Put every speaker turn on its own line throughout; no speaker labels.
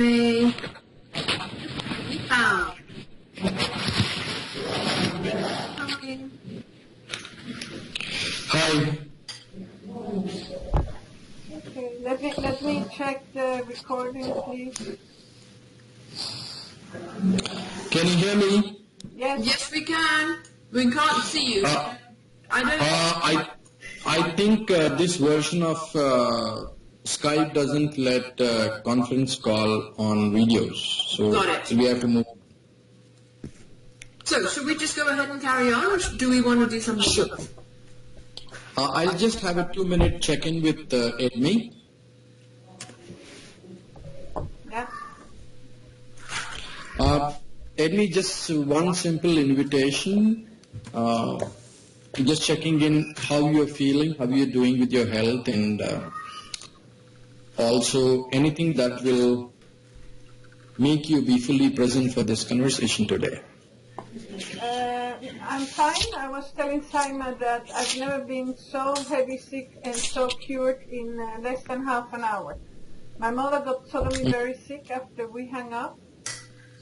Okay. Hi.
Hi.
Okay, let me check the recording, please.
Can you hear me?
Yes.
Yes, we can. We can't see you.
I think this version of Skype doesn't let conference call on videos, so
Got it.
we have to move.
So, should we just go ahead and carry on, or do we want to do something
Sure.
else?
I'll just have a 2-minute check-in with Edmi.
Yeah.
Edmi, just one simple invitation. Just checking in how you're feeling, how you're doing with your health, and also anything that will make you be fully present for this conversation today.
I'm fine. I was telling Simon that I've never been so heavy sick and so cured in less than half an hour. My mother got suddenly very sick after we hung up,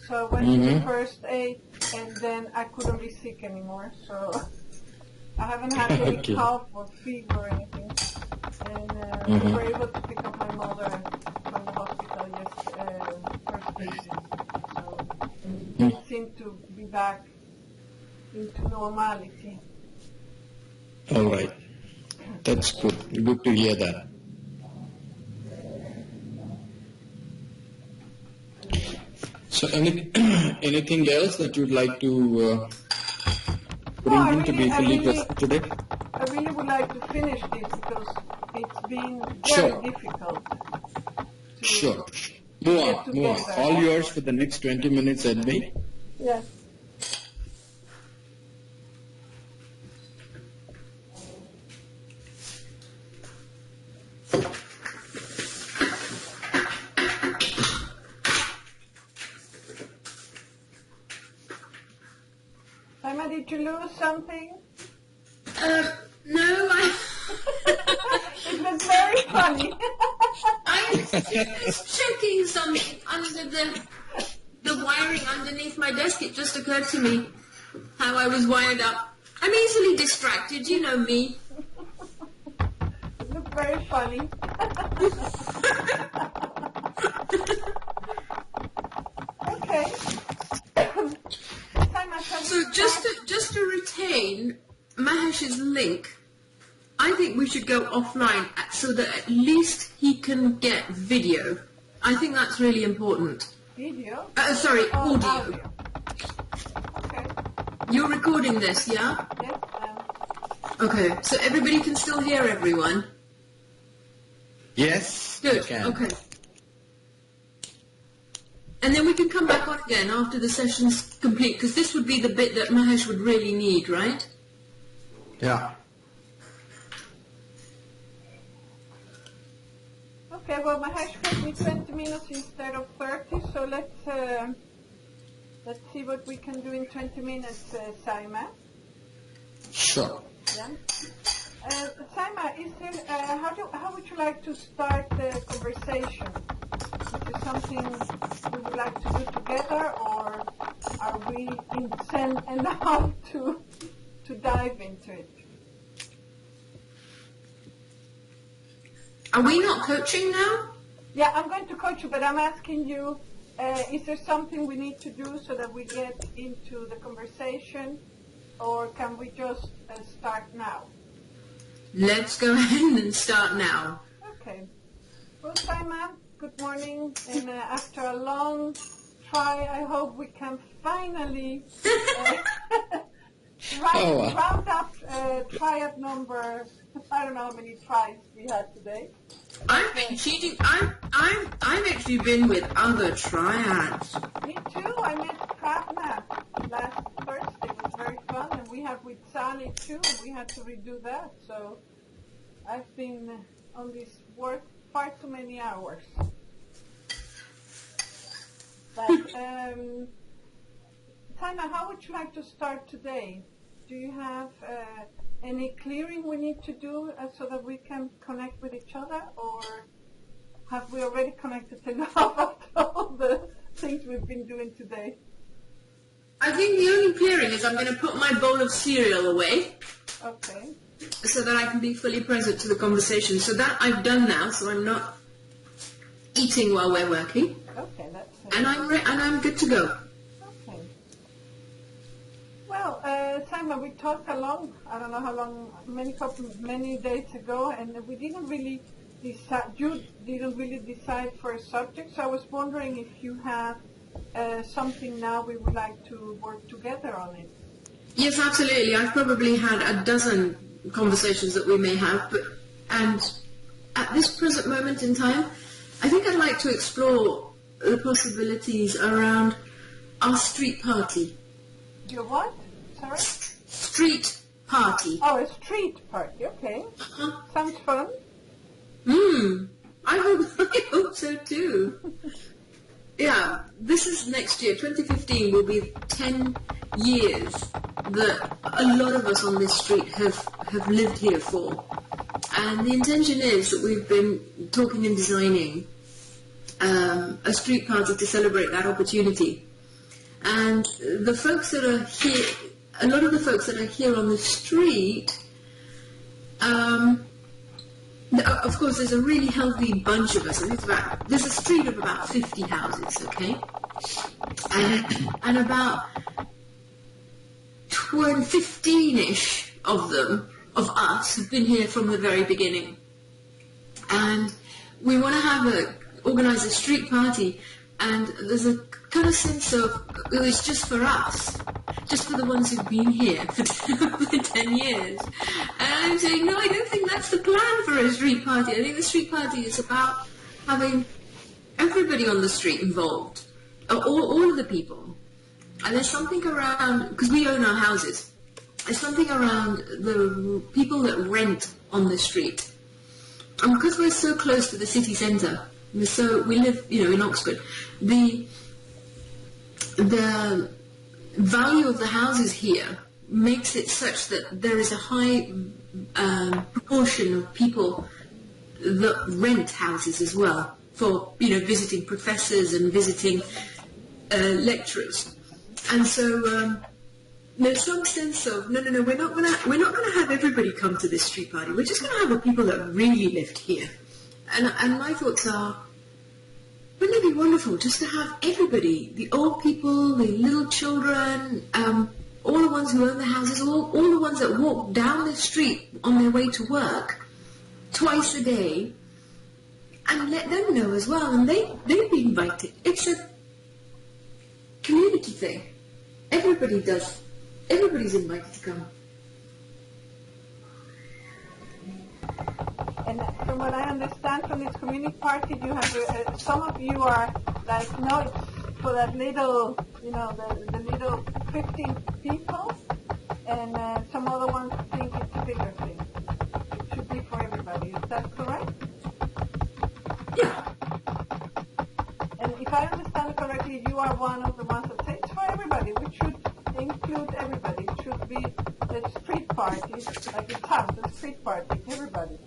so I went to the first aid, and then I couldn't be sick anymore. So I haven't had any cough or fever or anything. And we were able to pick up my mother from the hospital just first visit. So it seemed to be back into normality.
All right. That's good. Good to hear that. So anything else that you'd like to bring in to be fully present today?
I really would like to finish this because it's been very difficult.
Sure. Move on. All yours for the next 20 minutes, Edmi.
Yes. Emma, did you lose something?
No,
It was very funny.
I was checking something under the wiring underneath my desk. It just occurred to me how I was wired up. I'm easily distracted, you know me.
It was very funny. Okay.
So just to retain Mahesh's link, I think we should go offline so that at least he can get video. I think that's really important.
Video?
Sorry, audio.
Okay.
You're recording this, yeah?
Yes.
Okay, so everybody can still hear everyone?
Yes.
Good, okay. And then we can come back on again after the session's complete, because this would be the bit that Mahesh would really need, right?
Yeah.
Okay, well, Mahesh gave me 20 minutes instead of 30, so let's see what we can do in 20 minutes, Saima.
Sure.
Yeah. Saima, is there, how would you like to start the conversation? Is there something we would like to do together, or are we zen enough to dive into it?
Are we not coaching now?
Yeah, I'm going to coach you, but I'm asking you, is there something we need to do so that we get into the conversation, or can we just start now?
Let's go ahead and start now.
Okay. Well, Simon, good morning. And after a long try, I hope we can finally round up triad number. I don't know how many tries we had today.
I've been cheating. I've actually been with other triads.
Me too. I met Pravna last Thursday. It was very fun, and we have with Sally too. And we had to redo that. So I've been on this work far too many hours. But Tana, how would you like to start today? Do you have any clearing we need to do so that we can connect with each other, or have we already connected enough? of the things we've been doing today?
I think the only clearing is I'm going to put my bowl of cereal away
Okay.
so that I can be fully present to the conversation. So that I've done now, so I'm not eating while we're working,
Okay, that's
and I'm good to go.
okay. Well, Simon, we talked along. I don't know how long, many days ago, and we didn't really decide. You didn't really decide for a subject. So I was wondering if you have something now we would like to work together on it.
Yes, absolutely. I've probably had a dozen conversations that we may have, and at this present moment in time, I think I'd like to explore the possibilities around our street party.
Your what? Sorry?
Street party.
Oh, a street party. Okay.
Uh-huh.
Sounds fun.
I hope so too. Yeah, this is next year. 2015 will be 10 years that a lot of us on this street have lived here for. And the intention is that we've been talking and designing a street party to celebrate that opportunity. And the folks that are here, a lot of the folks that are here on the street, of course, there's a really healthy bunch of us. I think there's a street of about 50 houses, okay? And about 15-ish of them, of us, have been here from the very beginning. And we want to organize a street party, and there's a kind of sense of, it's just for us, just for the ones who've been here for 10 years. And I'm saying, no, I don't think that's the plan for a street party. I think the street party is about having everybody on the street involved, all of the people. And there's something around, because we own our houses, there's something around the people that rent on the street. And because we're so close to the city centre, we live, in Oxford, the value of the houses here makes it such that there is a high proportion of people that rent houses as well for, visiting professors and visiting lecturers. And so there's some sense of, no, we're not gonna have everybody come to this street party. We're just gonna have the people that really lived here. And my thoughts are, wouldn't it be wonderful just to have everybody, the old people, the little children, all the ones who own the houses, all the ones that walk down the street on their way to work twice a day, and let them know as well, and they'd be invited. It's a community thing. Everybody's invited to come.
And from what I understand from this community party, you have some of you are like, no, it's for that little, the little 15 people, and some other ones think it's a bigger thing. It should be for everybody. Is that correct?
Yeah.
And if I understand correctly, you are one of the ones that say it's for everybody, which should include everybody. It should be the street party, like in town, the street party, everybody.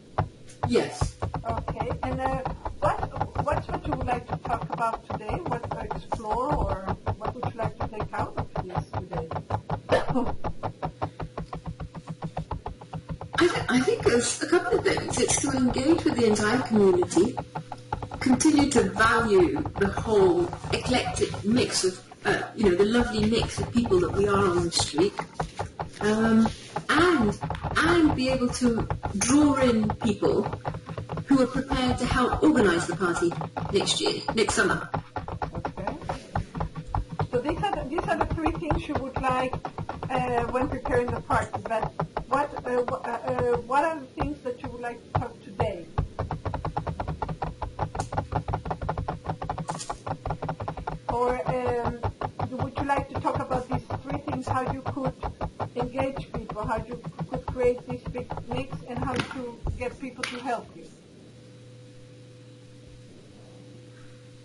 Yes.
Okay, and what's what you would like to talk about today? What to explore, or what would you like to take out of this today?
I think there's a couple of things. It's to engage with the entire community, continue to value the whole eclectic mix of, the lovely mix of people that we are on the street, and be able to draw in people who are prepared to help organise the party next summer.
Okay. So these are the three things you would like when preparing the party. But what are the things that you would like to talk today? Or would you like to talk about these three things, how you could engage people, how you could create this big mix, and how to get people to help you?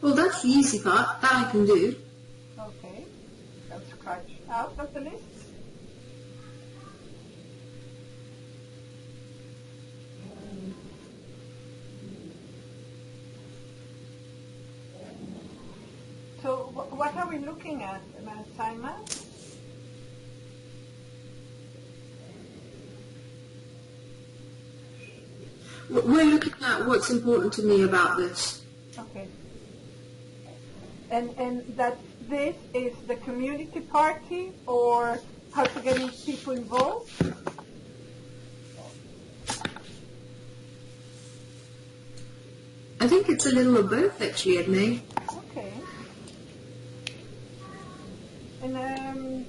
Well, that's the easy part. That I can do.
Okay. Let's scratch out of the list. we looking at, Saima?
We're looking at what's important to me about this.
Okay. And that this is the community party, or how to get people involved?
I think it's a little of both, actually, Edme.
Okay. And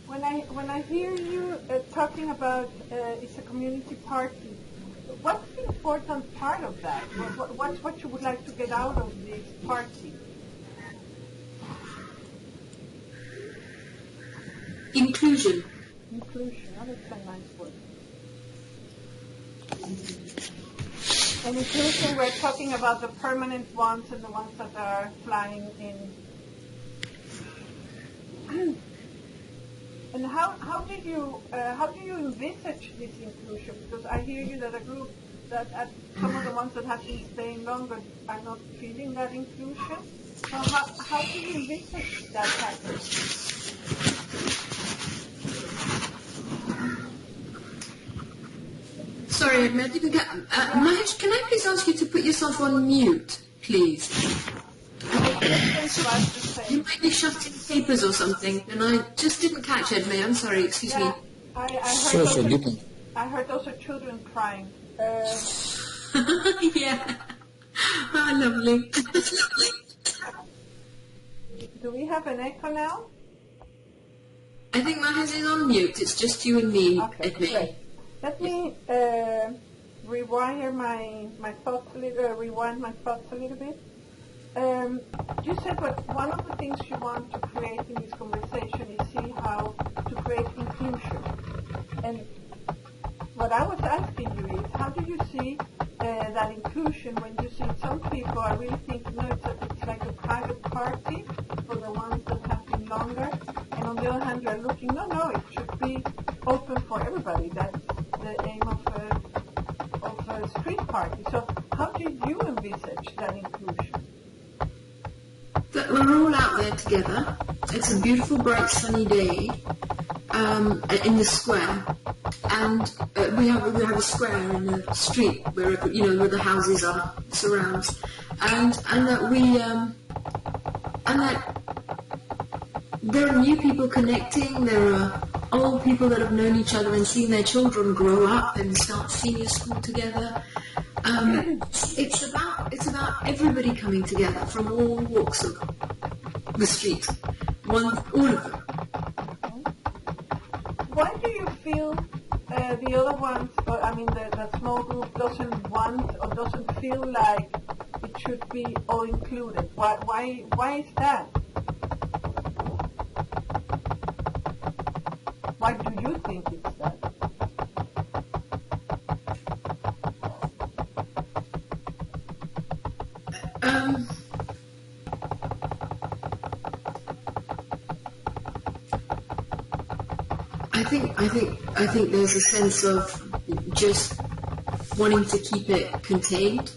when I hear you talking about it's a community party, what's the important part of that? What you would like to get out of this party?
Inclusion.
Inclusion. Oh, that's a nice word. And inclusion, we're talking about the permanent ones and the ones that are flying in. And how do you envisage this inclusion? Because I hear you that a group that some of the ones that have been staying longer are not feeling that inclusion. So how do you envisage that happening?
Sorry, Edme, I didn't get... Mahesh, can I please ask you to put yourself on mute, please? You might be shutting papers or something, and I just didn't catch Edme. I'm sorry, excuse me.
I heard also children crying.
Yeah. Oh, lovely.
Do we have an echo now?
I think Mahesh is on mute. It's just you and me,
Okay,
Edme.
great. Let me rewind my thoughts a little bit. You said one of the things you want to create in this conversation is see how to create inclusion. And what I was asking you is, how do you see that inclusion when you see some people are really thinking, no, it's like a private party for the ones that have been longer, and on the other hand, you're looking, no, it should be open for everybody. That's the aim of a street party. So how do you envisage that inclusion?
That we're all out there together. It's a beautiful, bright, sunny day in the square, and we have a square in the street where where the houses are, surrounds, and that there are new people connecting. There are old people that have known each other and seen their children grow up and start senior school together. It's about everybody coming together from all walks of the street, all of them.
Why do you feel the other ones, the small group doesn't want or doesn't feel like it should be all included? Why is that? Why do you think it's that?
I think there's a sense of just wanting to keep it contained.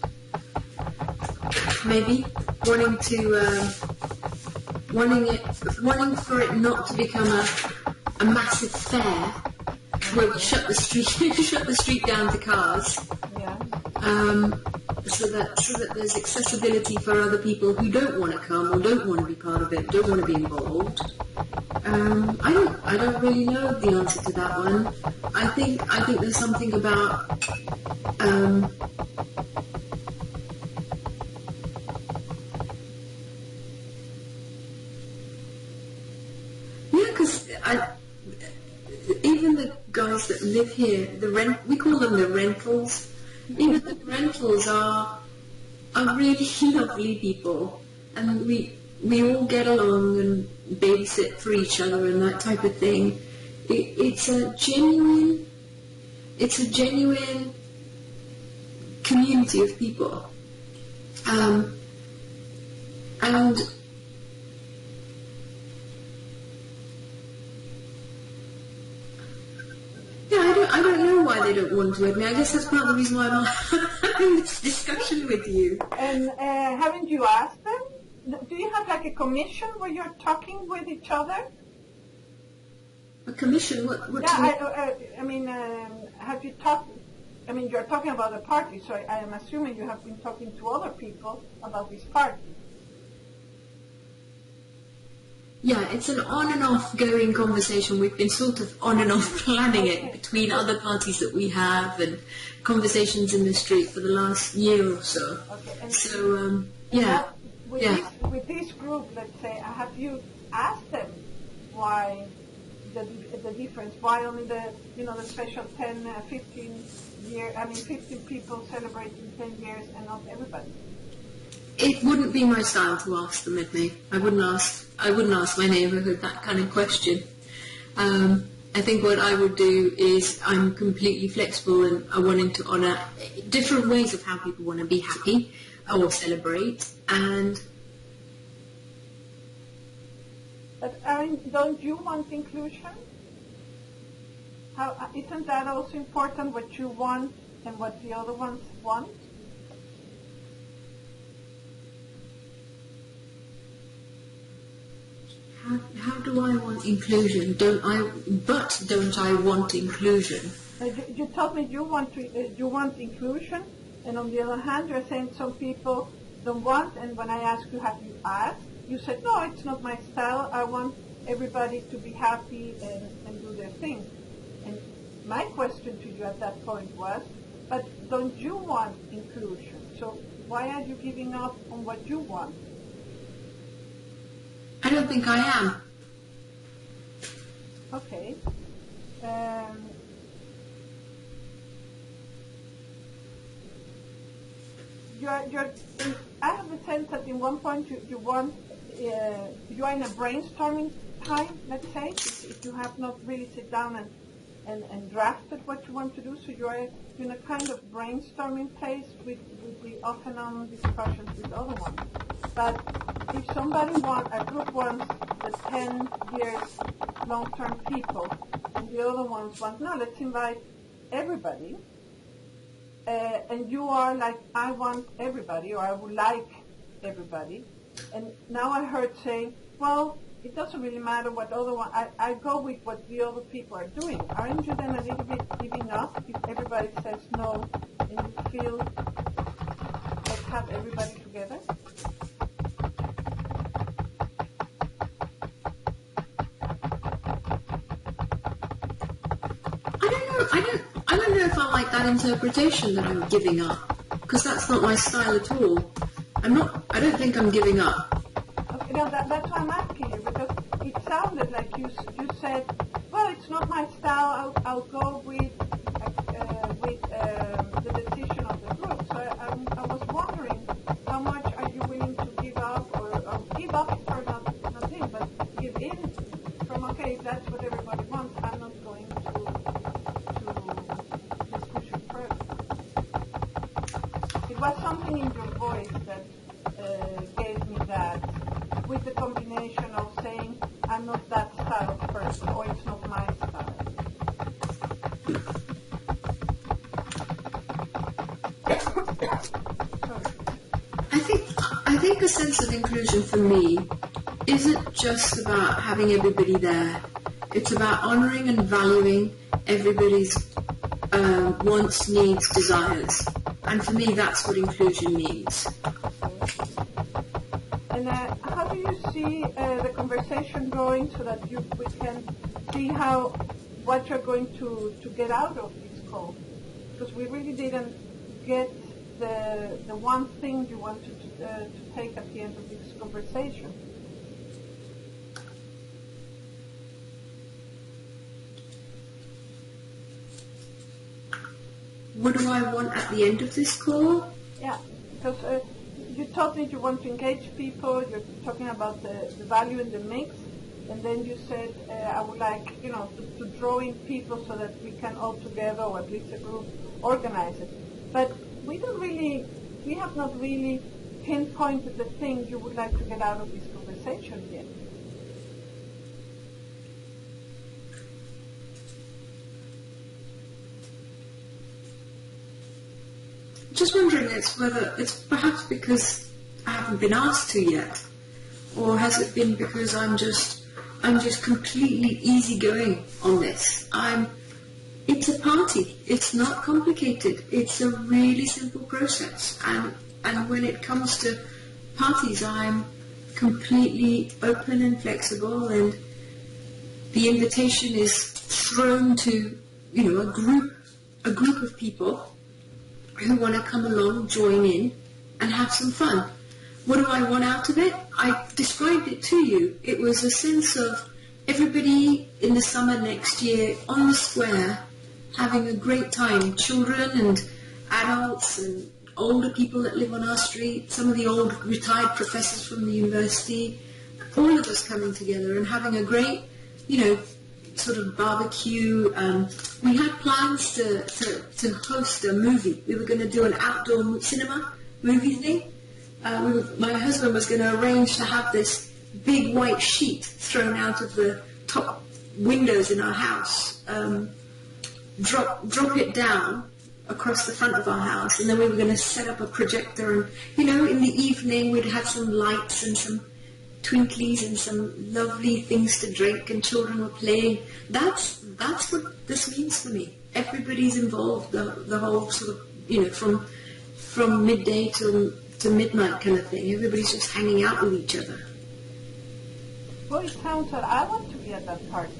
Maybe wanting for it not to become a massive fair where we shut the street down to cars.
Yeah.
So that there's accessibility for other people who don't want to come or don't want to be part of it, don't want to be involved. I don't really know the answer to that one. I think there's something about because even the guys that live here, we call them the rentals. Even the rentals are really lovely people, and we all get along and babysit for each other and that type of thing. It's a genuine community of people, and yeah, I don't know why they don't want to admit. I guess that's part of the reason why I'm having this discussion with you.
And haven't you asked them? do you have like a commission where you're talking with each other?
A commission? What do you mean?
I mean, have you talked? I mean, you're talking about a party, so I am assuming you have been talking to other people about this party.
Yeah, it's an on and off going conversation. We've been sort of on and off planning it between other parties that we have and conversations in the street for the last year or so.
Okay. And
so, yeah.
With this group, let's say, have you asked them why the difference? Why only the special 10, 15 year? I mean, 15 people celebrating 10 years and not everybody.
It wouldn't be my style to ask them, admit. I wouldn't ask my neighbourhood that kind of question. I think what I would do is I'm completely flexible and I'm wanting to honour different ways of how people want to be happy or celebrate. And
but don't you want inclusion? Isn't that also important? What you want and what the other ones want?
How do I want inclusion? Don't I want inclusion?
You told me you want inclusion, and on the other hand, you're saying some people don't want. And when I asked you, have you asked? You said, no, it's not my style. I want everybody to be happy and do their thing. And my question to you at that point was, but don't you want inclusion? So why are you giving up on what you want?
I don't think I am.
Okay. I have the sense that in one point you are in a brainstorming time, let's say, if you have not really sit down and drafted what you want to do, so you are in a kind of brainstorming phase with the off-and-on discussions with other ones. But if a group wants the 10 years long-term people, and the other ones want, no, let's invite everybody, and you are like, I want everybody, or I would like everybody, and now I heard saying, well, it doesn't really matter what other one, I go with what the other people are doing. Aren't you then a little bit giving up if everybody says no, and you feel like have everybody together?
I don't know if I like that interpretation that I'm giving up, because that's not my style at all. I don't think I'm giving up.
Okay, no, that's why I'm asking you, because it sounded like you said, well, it's not my style, I'll go with the decision of the group. So I was wondering, how much are you willing to give up, or give up for not in, but give in from, okay, if that's what everybody wants, I'm not going to push it further. It was something in your voice that gave me that, with the combination of saying, I'm not that style of person, or it's not my style.
I think a sense of inclusion for me isn't just about having everybody there. It's about honouring and valuing everybody's wants, needs, desires. And for me, that's what inclusion means.
And how do you see the conversation going so that we can see what you're going to get out of this call? Because we really didn't get the one thing you wanted to take at the end of this conversation.
What do I want at the end of this call?
Yeah, because you told me you want to engage people, you're talking about the value in the mix, and then you said, I would like, to draw in people so that we can all together, or at least a group, organize it. But we have not really pinpointed the things you would like to get out of this conversation yet.
Just wondering whether it's perhaps because I haven't been asked to yet. or has it been because I'm just completely easygoing on this? It's a party. It's not complicated. It's a really simple process. And when it comes to parties, I'm completely open and flexible, and the invitation is thrown to, a group of people who want to come along, join in, and have some fun. What do I want out of it? I described it to you. It was a sense of everybody in the summer next year on the square having a great time. Children and adults and older people that live on our street, some of the old retired professors from the university, all of us coming together and having a great, sort of barbecue. We had plans to host a movie. We were going to do an outdoor cinema movie thing. My husband was going to arrange to have this big white sheet thrown out of the top windows in our house, drop it down across the front of our house, and then we were going to set up a projector, and in the evening we'd have some lights and some twinklies and some lovely things to drink, and children were playing. That's what this means for me. Everybody's involved, the whole sort of, from midday to midnight kind of thing. Everybody's just hanging out with each other.
Well, it sounds that I want to be at that party.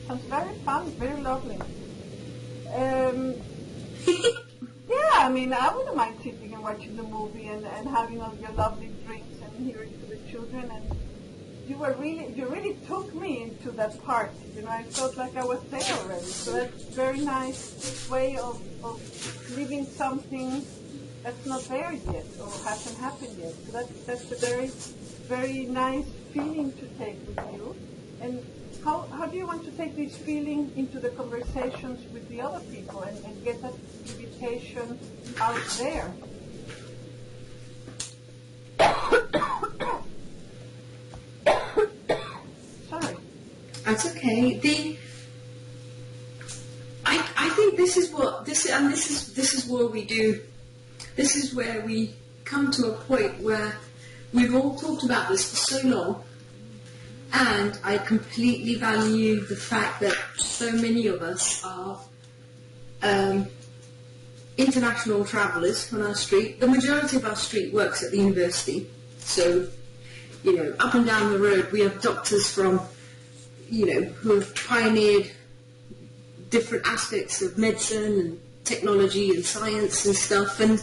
Sounds very fun, very lovely. Yeah, I mean, I wouldn't mind sitting and watching the movie and having all your lovely drinks and hearing to the children. And you really took me into that party. I felt like I was there already. So that's a very nice way of living something that's not there yet or hasn't happened yet. So that's a very, very nice feeling to take with you. And how do you want to take this feeling into the conversations with the other people and get that invitation out there? Sorry.
That's okay. I think this is what we do. This is where we come to a point where we've all talked about this for so long. And I completely value the fact that so many of us are international travellers on our street. The majority of our street works at the university. So, up and down the road we have doctors from, who have pioneered different aspects of medicine and technology and science and stuff. And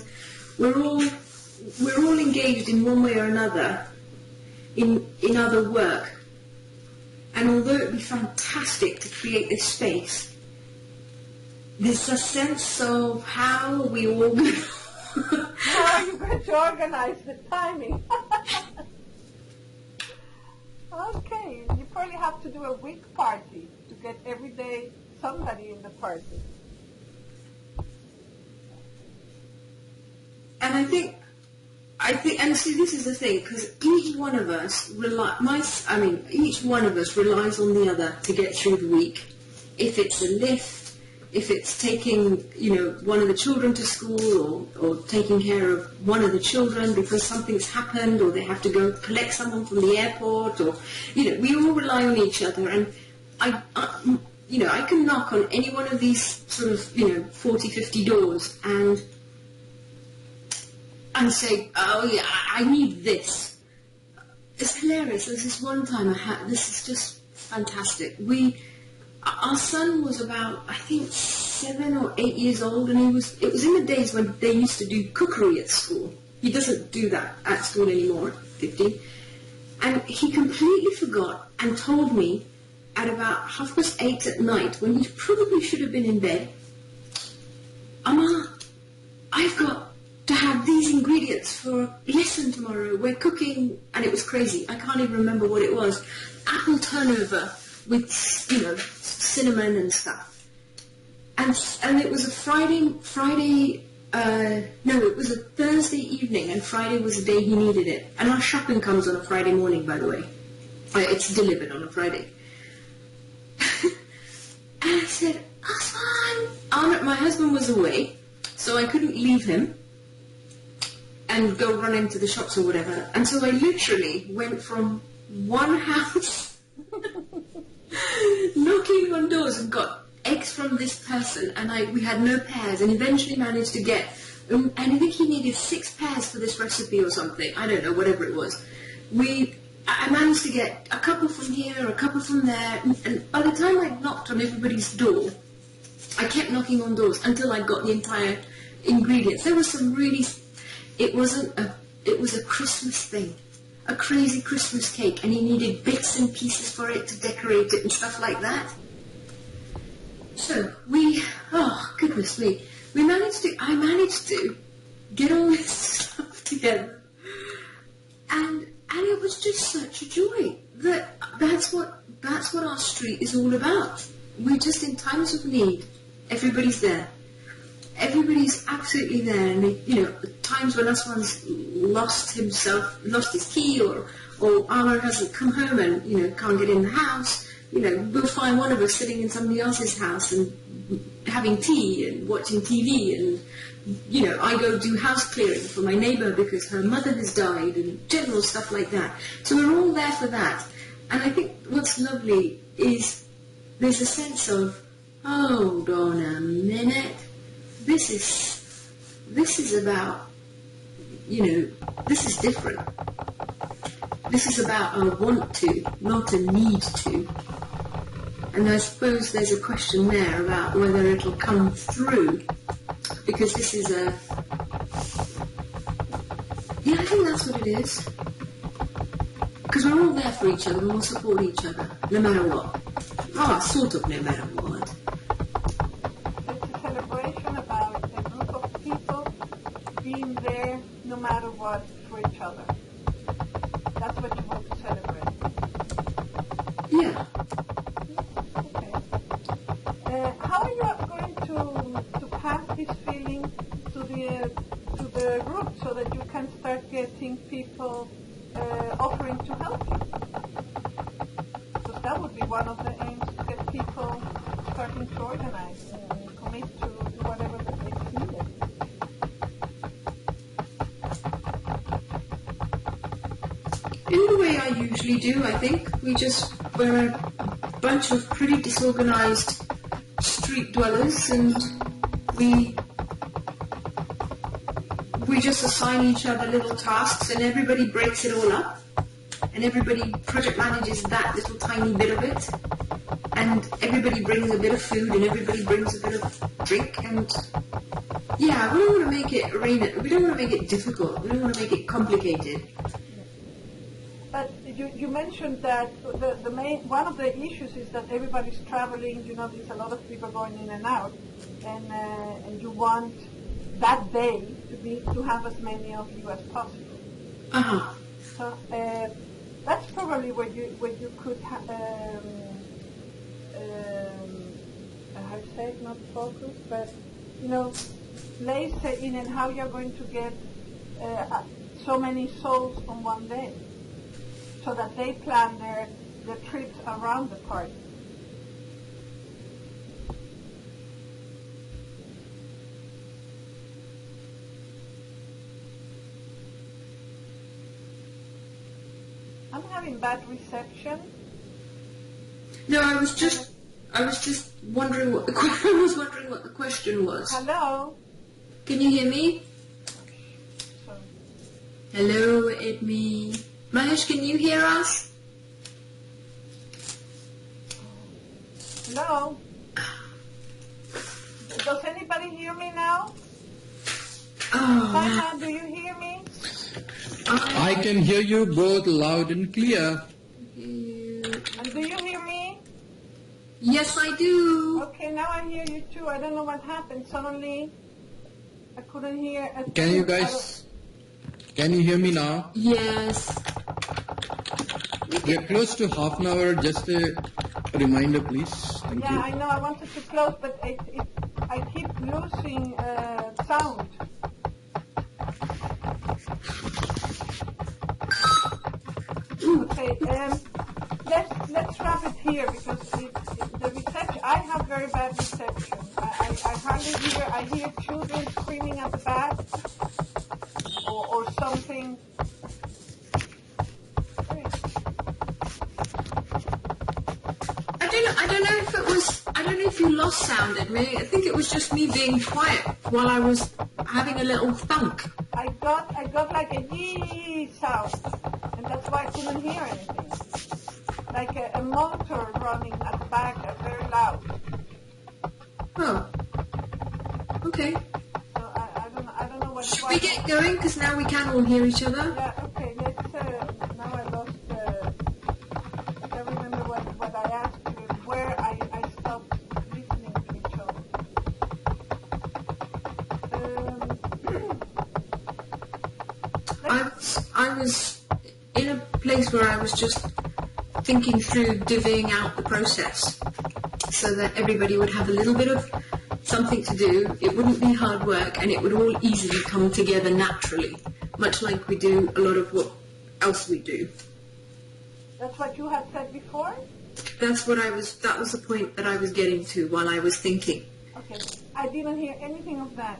we're all engaged in one way or another in other work. And although it would be fantastic to create this space, there's a sense of how we all
How are you going to organize the timing? Okay, you probably have to do a week party to get every day somebody in the party.
And I think, and see, this is the thing, because each one of us relies on the other to get through the week. If it's a lift, if it's taking, one of the children to school, or taking care of one of the children because something's happened, or they have to go collect someone from the airport, or, we all rely on each other. And I can knock on any one of these sort of, 40, 50 doors and say, oh yeah, I need this. It's hilarious. There's this one time this is just fantastic. Our son was about, I think, 7 or 8 years old, and it was in the days when they used to do cookery at school. He doesn't do that at school anymore, at 15. And he completely forgot and told me at about 8:30 at night, when he probably should have been in bed, Amma, I've got to have these ingredients for a lesson tomorrow. We're cooking, and it was crazy. I can't even remember what it was. Apple turnover with, cinnamon and stuff. And it was a it was a Thursday evening, and Friday was the day he needed it. And our shopping comes on a Friday morning, by the way. It's delivered on a Friday. And I said, Aslan! My husband was away, so I couldn't leave him. and go run into the shops or whatever. And so I literally went from one house knocking on doors and got eggs from this person, and we had no pairs, and eventually managed to get, and I think he needed 6 pairs for this recipe or something, I don't know, whatever it was. I managed to get a couple from here, a couple from there, and by the time I knocked on everybody's door, I kept knocking on doors until I got the entire ingredients. There was some really, it was a Christmas thing, a crazy Christmas cake, and he needed bits and pieces for it to decorate it and stuff like that. So oh goodness me, I managed to get all this stuff together, and it was just such a joy. That's what our street is all about. We're just in times of need. Everybody's there. Everybody's absolutely there. And times when someone's lost his key, or Arlo hasn't come home and can't get in the house. We'll find one of us sitting in somebody else's house and having tea and watching TV, and I go do house clearing for my neighbour because her mother has died, and general stuff like that. So we're all there for that. And I think what's lovely is there's a sense of, hold on a minute, this is about, this is different. This is about a want to, not a need to. And I suppose there's a question there about whether it'll come through, because this is I think that's what it is. Because we're all there for each other, we all support each other, no matter what. Sort of no matter what.
It's a celebration about a group of people being there no matter what for each other. That's what you want to celebrate.
Yeah.
Okay. How are you going to pass this feeling to the group so that you can start getting people offering to help you? Because that would be one of the aims, to get people starting to organize and commit to whatever is needed.
In the way I usually do, I think. We're a bunch of pretty disorganized street dwellers, and we just assign each other little tasks, and everybody breaks it all up, and everybody project manages that little tiny bit of it, and everybody brings a bit of food, and everybody brings a bit of drink, and we don't want to make it we don't want to make it difficult, we don't want to make it complicated.
But you mentioned that one of the issues is that everybody's traveling. There's a lot of people going in and out, and you want that day to have as many of you as possible. So that's probably where you could how to say it, not focus, but place in and how you're going to get so many souls on one day, so that they plan their trips around the party. I'm having bad reception.
No, I was just wondering what the question was.
Hello?
Can you hear me?
Sorry.
Hello, it's me. Mahesh, can you hear us?
Hello? Does anybody hear me now?
Oh,
do you hear me?
I can hear you both loud and clear.
And do you hear me?
yes, I do.
Okay, now I hear you too. I don't know what happened. Suddenly, I couldn't hear a thing.
Can you hear me now?
Yes.
We're close to half an hour. Just a reminder, please. Thank you.
I know. I wanted to close, but I keep losing sound. Okay, let's wrap it here, because the reception, I have very bad reception. I hardly hear, I hear children screaming at the back, or or something.
I don't know if it was. I don't know if you lost sound at me. I think it was just me being quiet while I was having a little thunk.
I got like a yee sound, and that's why I couldn't hear anything. Like a motor running at the back, very loud.
Oh. Okay.
So I don't know what.
Should we get going? Because now we can all hear each other.
Yeah. Okay. Let's. Now I lost. I can't remember what I asked you. Where I stopped listening to each other.
I was in a place where I was just thinking through divvying out the process so that everybody would have a little bit of something to do. It wouldn't be hard work and it would all easily come together naturally, much like we do a lot of what else we do.
That's what you had said before?
That was the point that I was getting to while I was thinking.
Okay. I didn't hear anything of that.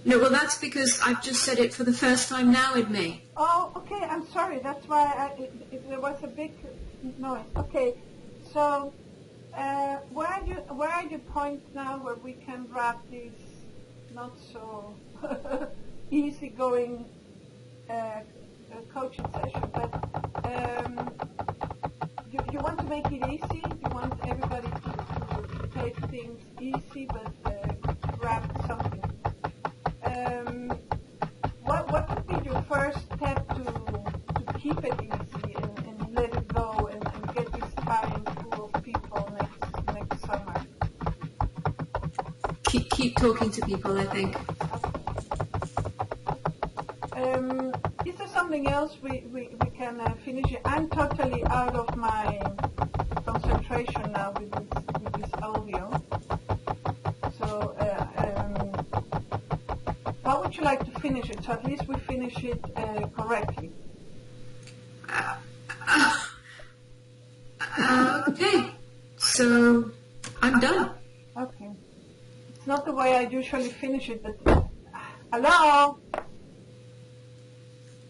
No, well that's because I've just said it for the first time now in May.
Oh, okay. I'm sorry. That's why there was a big noise. Okay. So, where are your points now where we can wrap this not so easygoing coaching session? But you want to make it easy. You want everybody to take things easy, but grab something. What would be your first step to keep it easy and let it go and get this time full of people next summer?
Keep talking to people, I think.
Is there something else we can finish it? I'm totally out of my concentration now with this audio. So how would you like to finish it? So at least we finish it correctly.
Okay. So I'm done.
Okay. It's not the way I usually finish it, but hello?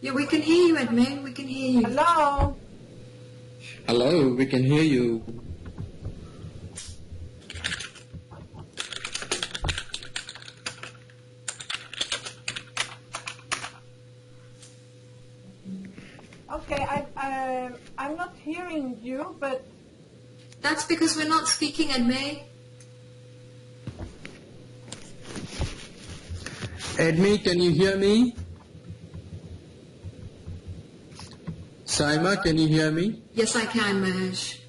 Yeah, we can hear you, Edmund. We can hear you.
Hello?
Hello, we can hear you.
Okay, I'm not hearing you, but
That's because we're not speaking, Edmund.
Edmi, can you hear me? Saima, can you hear me?
Yes, I can, Mahesh.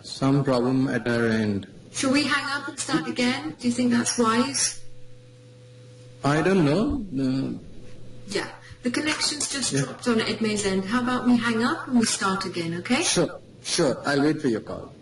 Some problem at our end.
Shall we hang up and start again? Do you think that's wise?
I don't know.
Yeah. The connection's just dropped on Edmund's end. How about we hang up and we start again, okay?
Sure. I'll wait for your call.